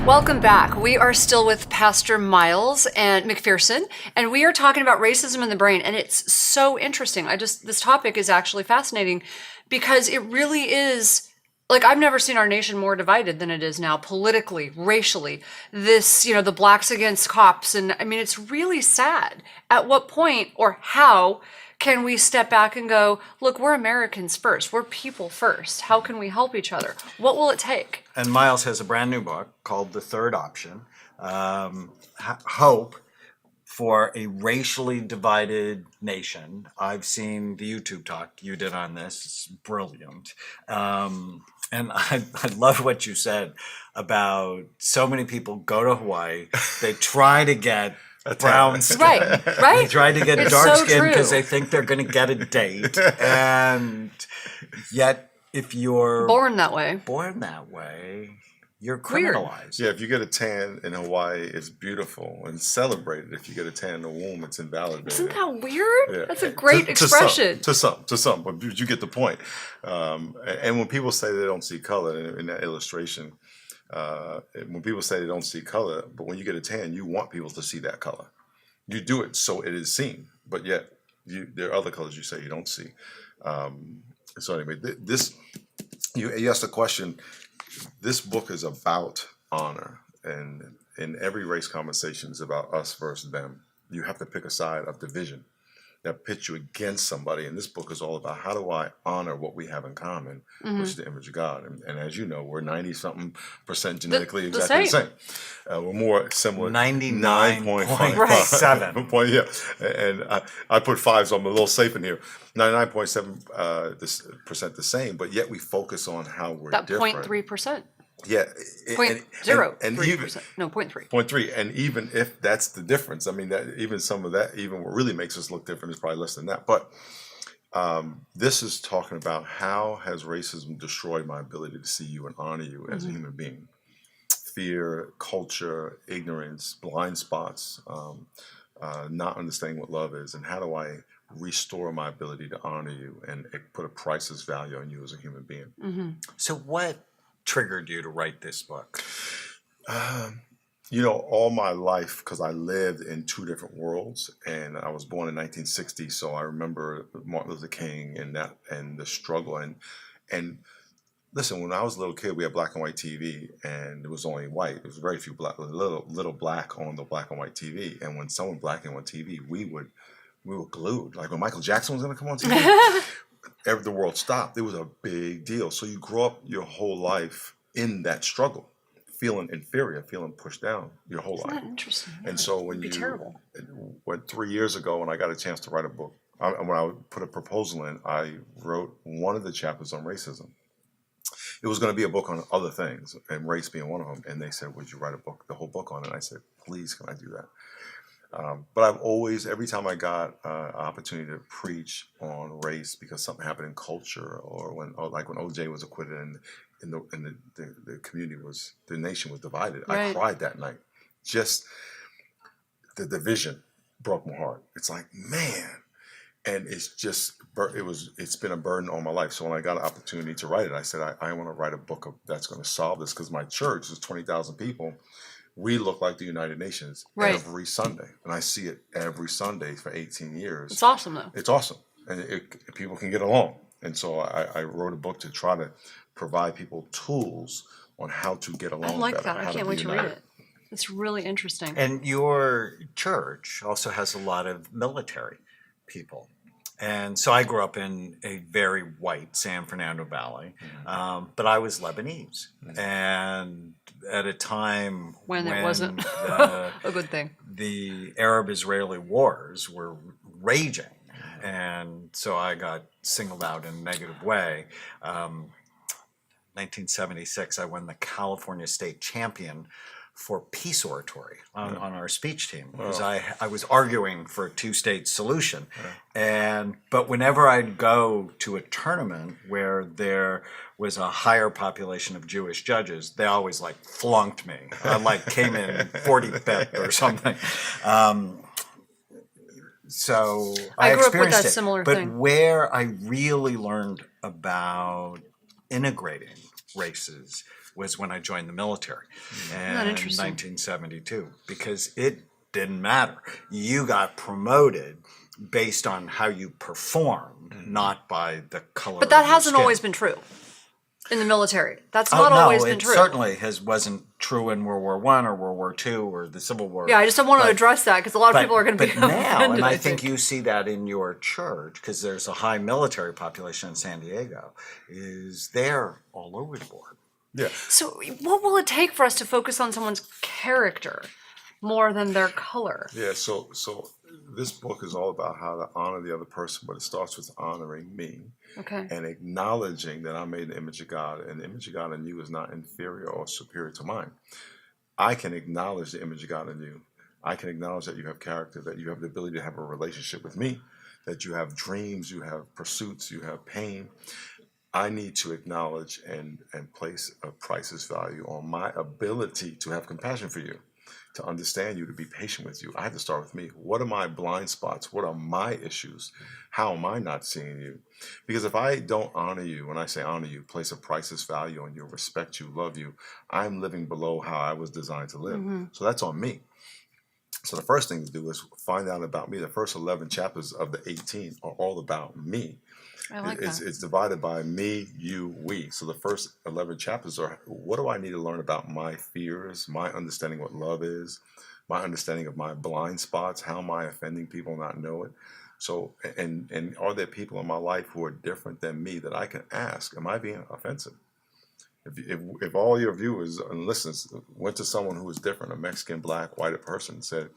Welcome back. We are still with Pastor Miles and McPherson, and we are talking about racism in the brain. And it's so interesting. This topic is actually fascinating because it really is like, I've never seen our nation more divided than it is now, politically, racially. This, the blacks against cops. And I mean, it's really sad. At what point or how can we step back and go, look, we're Americans first. We're people first. How can we help each other? What will it take? And Miles has a brand new book called The Third Option, Hope for a Racially Divided Nation. I've seen the YouTube talk you did on this. It's brilliant. And I love what you said about so many people go to Hawaii, they try to get brown skin. Right. They try to get It's dark so skin true. because they think they're going to get a date. And yet, if you're Born that way, you're Weird. criminalized. Yeah, if you get a tan in Hawaii, it's beautiful and celebrated. If you get a tan in the womb, it's invalidated. Isn't that weird? Yeah. That's a great expression. To some, but you get the point. And when people say they don't see color in that illustration, when people say they don't see color, but when you get a tan, you want people to see that color. You do it so it is seen, but yet there are other colors you say you don't see. So anyway, you asked the question. This book is about honor, and in every race conversation is about us versus them. You have to pick a side of division that pits you against somebody, and this book is all about how do I honor what we have in common, which is the image of God. And as you know, we're 90-something% genetically exactly the same. We're more similar. 99.7. Yeah, and I put 5, so I'm a little safe in here. 99.7% the same, but yet we focus on how we're That different. 0.3%. Yeah, Point and 0.3%. No, 0.3. 0.3, and even if that's the difference, I mean that even some of that, even what really makes us look different is probably less than that. But this is talking about how has racism destroyed my ability to see you and honor you as a human being. Fear, culture, ignorance, blind spots, not understanding what love is, and how do I restore my ability to honor you and put a priceless value on you as a human being. So what triggered you to write this book? All my life, because I lived in 2 different worlds, and I was born in 1960, so I remember Martin Luther King and the struggle. And listen, when I was a little kid, we had black and white TV, and it was only white. There was very few black, little black on the black and white TV. And when someone black and white TV, we were glued. Like when Michael Jackson was going to come on TV, the world stopped. It was a big deal. So you grow up your whole life in that struggle, feeling inferior, feeling pushed down your whole life. Isn't that interesting? And so when It'd be terrible. went 3 years ago, when I got a chance to write a book, when I put a proposal in, I wrote one of the chapters on racism. It was going to be a book on other things, and race being one of them. And they said, "Would you write the whole book on it?" And I said, "Please, can I do that?" But I've always, every time I got an opportunity to preach on race because something happened in culture, or like when OJ was acquitted and the community the nation was divided, Right. I cried that night. Just the division broke my heart. It's like, man. And it's been a burden all my life. So when I got an opportunity to write it, I said, I want to write a book that's going to solve this, because my church is 20,000 people. We look like the United Nations every Sunday. And I see it every Sunday for 18 years. It's awesome, though. It's awesome. And people can get along. And so I wrote a book to try to provide people tools on how to get along I like better, that. I how to can't be wait to read united. it. It's really interesting. And your church also has a lot of military people. And so I grew up in a very white San Fernando Valley, but I was Lebanese. And at a time When it wasn't the, a good thing. the Arab-Israeli wars were raging. And so I got singled out in a negative way. 1976, I won the California State Champion for peace oratory on our speech team, because I was arguing for a 2-state solution. But whenever I'd go to a tournament where there was a higher population of Jewish judges, they always flunked me. I came in 45th or something. So I grew up with experienced that it. similar but thing. where I really learned about integrating races was when I joined the military that in interesting? 1972, because it didn't matter. You got promoted based on how you performed, not by the color But that of your hasn't skin. always been true in the military. That's Oh, not no, always been it true. certainly wasn't true in World War I or World War II or the Civil War. Yeah, I just don't want to address that because a lot of people are going to be But now, offended, and I think you see that in your church, because there's a high military population in San Diego, is they're all over the board. Yeah. So what will it take for us to focus on someone's character more than their color? Yeah, so this book is all about how to honor the other person, but it starts with honoring me Okay. and acknowledging that I'm made in the image of God, and the image of God in you is not inferior or superior to mine. I can acknowledge the image of God in you. I can acknowledge that you have character, that you have the ability to have a relationship with me, that you have dreams, you have pursuits, you have pain. I need to acknowledge and place a priceless value on my ability to have compassion for you, to understand you, to be patient with you. I have to start with me. What are my blind spots? What are my issues? How am I not seeing you? Because if I don't honor you, when I say honor you, place a priceless value on you, respect you, love you, I'm living below how I was designed to live. So that's on me. So the first thing to do is find out about me. The first 11 chapters of the 18 are all about me. I like that. It's divided by me, you, we. So the first 11 chapters are, what do I need to learn about my fears, my understanding what love is, my understanding of my blind spots, how am I offending people and not know it? So, and are there people in my life who are different than me that I can ask, am I being offensive? If all your viewers and listeners went to someone who was different, a Mexican, black, white person, said,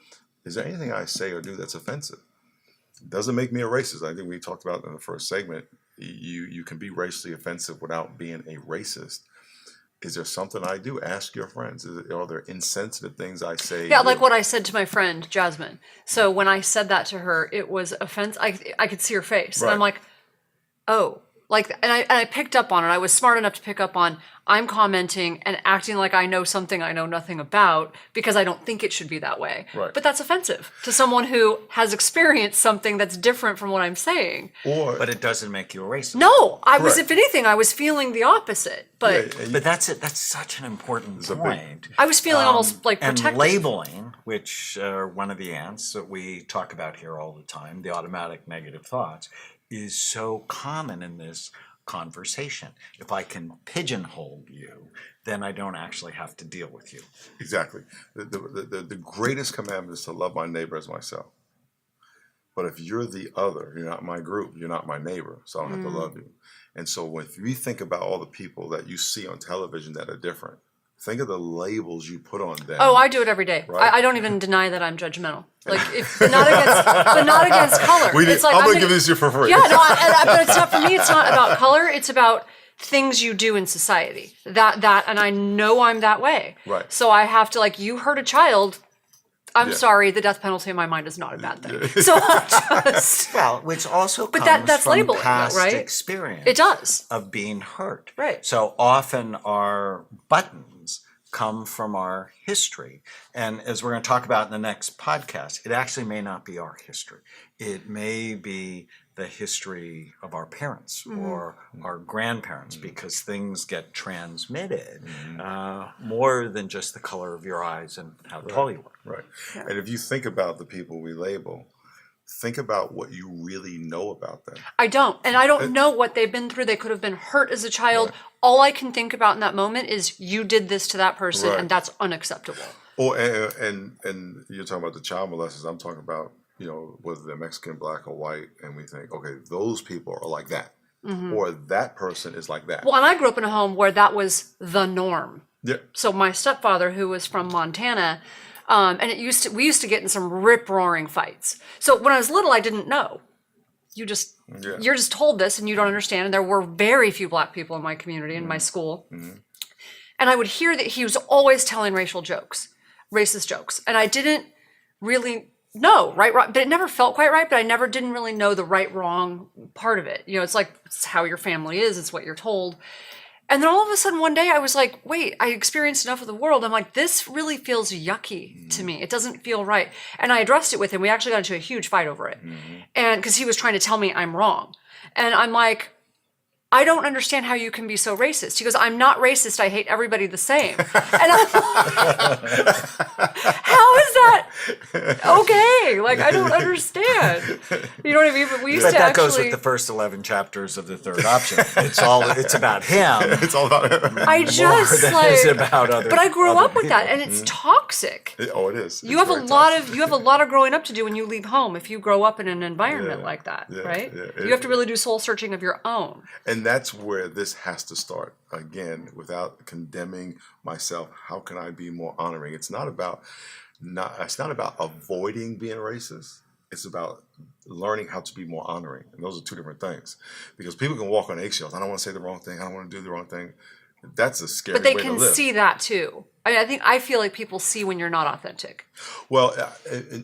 is there anything I say or do that's offensive? Doesn't make me a racist. I think we talked about in the first segment, you can be racially offensive without being a racist. Is there something I do? Ask your friends. Are there insensitive things I say? Yeah, like what I said to my friend Jasmine. So when I said that to her, it was offense. I could see her face, and I'm Right. like, oh, like, and I picked up on it. I was smart enough to pick up on. I'm commenting and acting like I know something I know nothing about because I don't think it should be that way. Right. But that's offensive to someone who has experienced something that's different from what I'm saying. But it doesn't make you a racist. No, I was, Correct. if anything, I was feeling the opposite. But Yeah, But that's it. That's such an important a big- point. I was feeling almost like And protected. labeling, which are one of the ants that we talk about here all the time, the automatic negative thoughts, is so common in this conversation. If I can pigeonhole you, then I don't actually have to deal with you. Exactly. The greatest commandment is to love my neighbor as myself. But if you're the other, you're not my group, you're not my neighbor, so I don't have to love you. And so when you think about all the people that you see on television that are different, think of the labels you put on them. Oh, I do it every day. Right. I don't even deny that I'm judgmental. Like, if not against color. It's like, I'm gonna give this to you for free. Yeah, no, but it's not for me. It's not about color. It's about things you do in society. That, and I know I'm that way. Right. So I have to, like, you hurt a child. I'm Yeah. sorry. The death penalty in my mind is not a bad thing. So I just, Well, which also But comes that's from labeling, though, past right? experience. it does. Of being hurt. Right. So often our buttons come from our history. And as we're going to talk about in the next podcast, it actually may not be our history. It may be the history of our parents or our grandparents, because things get transmitted more than just the color of your eyes and how tall you are. Right. And if you think about the people we label, think about what you really know about them. I don't. And I don't know what they've been through. They could have been hurt as a child. Right. All I can think about in that moment is you did this to that person, Right. and that's unacceptable. Or and you're talking about the child molesters. I'm talking about, whether they're Mexican, black, or white, and we think, okay, those people are like that, or that person is like that. Well, and I grew up in a home where that was the norm. Yeah. So my stepfather, who was from Montana, and we used to get in some rip-roaring fights. So when I was little, I didn't know. You're just told this and you don't understand. And there were very few black people in my community, in my school. And I would hear that he was always telling racist jokes. And I didn't really know, right, but it never felt quite right, but I never didn't really know the right, wrong part of it. It's like, it's how your family is, it's what you're told. And then all of a sudden one day I was like, wait, I experienced enough of the world. I'm like, this really feels yucky to me. It doesn't feel right. And I addressed it with him. We actually got into a huge fight over it. And because he was trying to tell me I'm wrong. And I'm like, I don't understand how you can be so racist. He goes, I'm not racist. I hate everybody the same. And I'm how is that okay? Like, I don't understand. You know what I mean? But we used But to that actually... goes with the first 11 chapters of the third option. It's about him. It's all about him. I just than like... it is about other. But I grew other up with that, people. and it's toxic. Oh, it is. You have a lot of growing up to do when you leave home if you grow up in an environment like that, right? Yeah. You have to really do soul searching of your own. And that's where this has to start. Again, without condemning myself, how can I be more honoring? It's not about avoiding being racist. It's about learning how to be more honoring. And those are two different things. Because people can walk on eggshells. I don't want to say the wrong thing. I don't want to do the wrong thing. That's a scary way to live. But they can see that too. I feel like people see when you're not authentic. Well,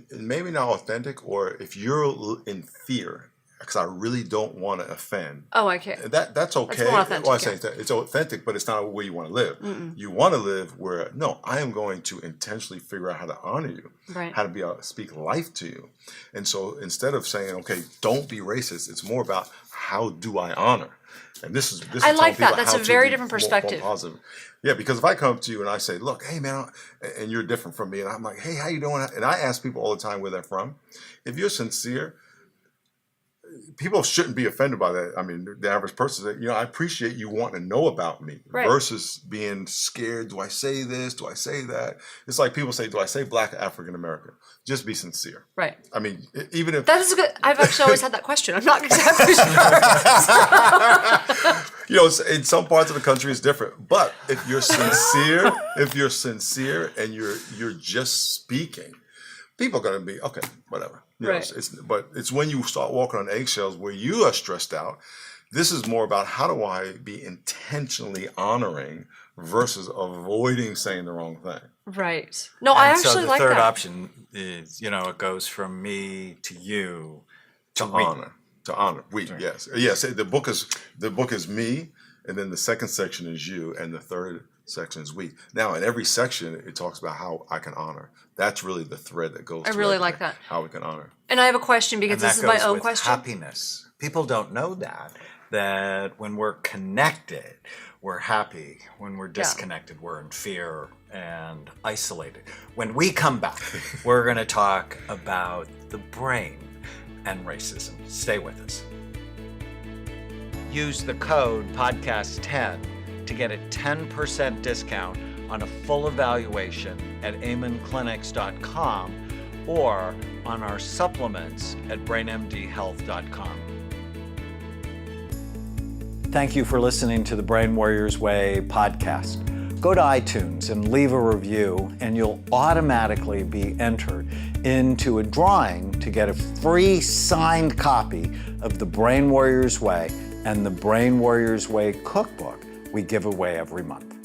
maybe not authentic, or if you're in fear, because I really don't want to offend. Oh, I can't. That's okay. That's more authentic, Well, I say it's authentic, but it's not where you want to live. You want to live where, no, I am going to intentionally figure out how to honor you, right. how to be able to speak life to you. And so instead of saying, okay, don't be racist, it's more about how do I honor? And this is I like that. people That's how a to very be different more perspective. positive. Yeah, because if I come to you and I say, look, hey man, and you're different from me, and I'm like, hey, how you doing? And I ask people all the time where they're from. If you're sincere, people shouldn't be offended by that. I mean, the average person says, I appreciate you wanting to know about me, right. versus being scared. Do I say this? Do I say that? It's like people say, do I say Black or African American? Just be sincere. Right. I mean, even if... That is a good... I've actually always had that question. I'm not exactly sure. In some parts of the country it's different. But if you're sincere, and you're just speaking, people are going to be, okay, whatever. Right. But it's when you start walking on eggshells where you are stressed out. This is more about how do I be intentionally honoring versus avoiding saying the wrong thing. Right. No, I actually like that. So the third option is, it goes from me to you to we. Honor. To honor. We, right. Yes. The book is me, and then the second section is you, and the third section is we. Now, in every section, it talks about how I can honor. That's really the thread that goes. I really like that. How we can honor. And I have a question, because this is my own question. Happiness. People don't know that when we're connected, we're happy. When we're disconnected, we're in fear and isolated. When we come back, we're going to talk about the brain and racism. Stay with us. Use the code podcast10 to get a 10% discount on a full evaluation at amenclinics.com or on our supplements at brainmdhealth.com. Thank you for listening to the Brain Warriors Way podcast. Go to iTunes and leave a review, and you'll automatically be entered into a drawing to get a free signed copy of the Brain Warriors Way and the Brain Warriors Way cookbook we give away every month.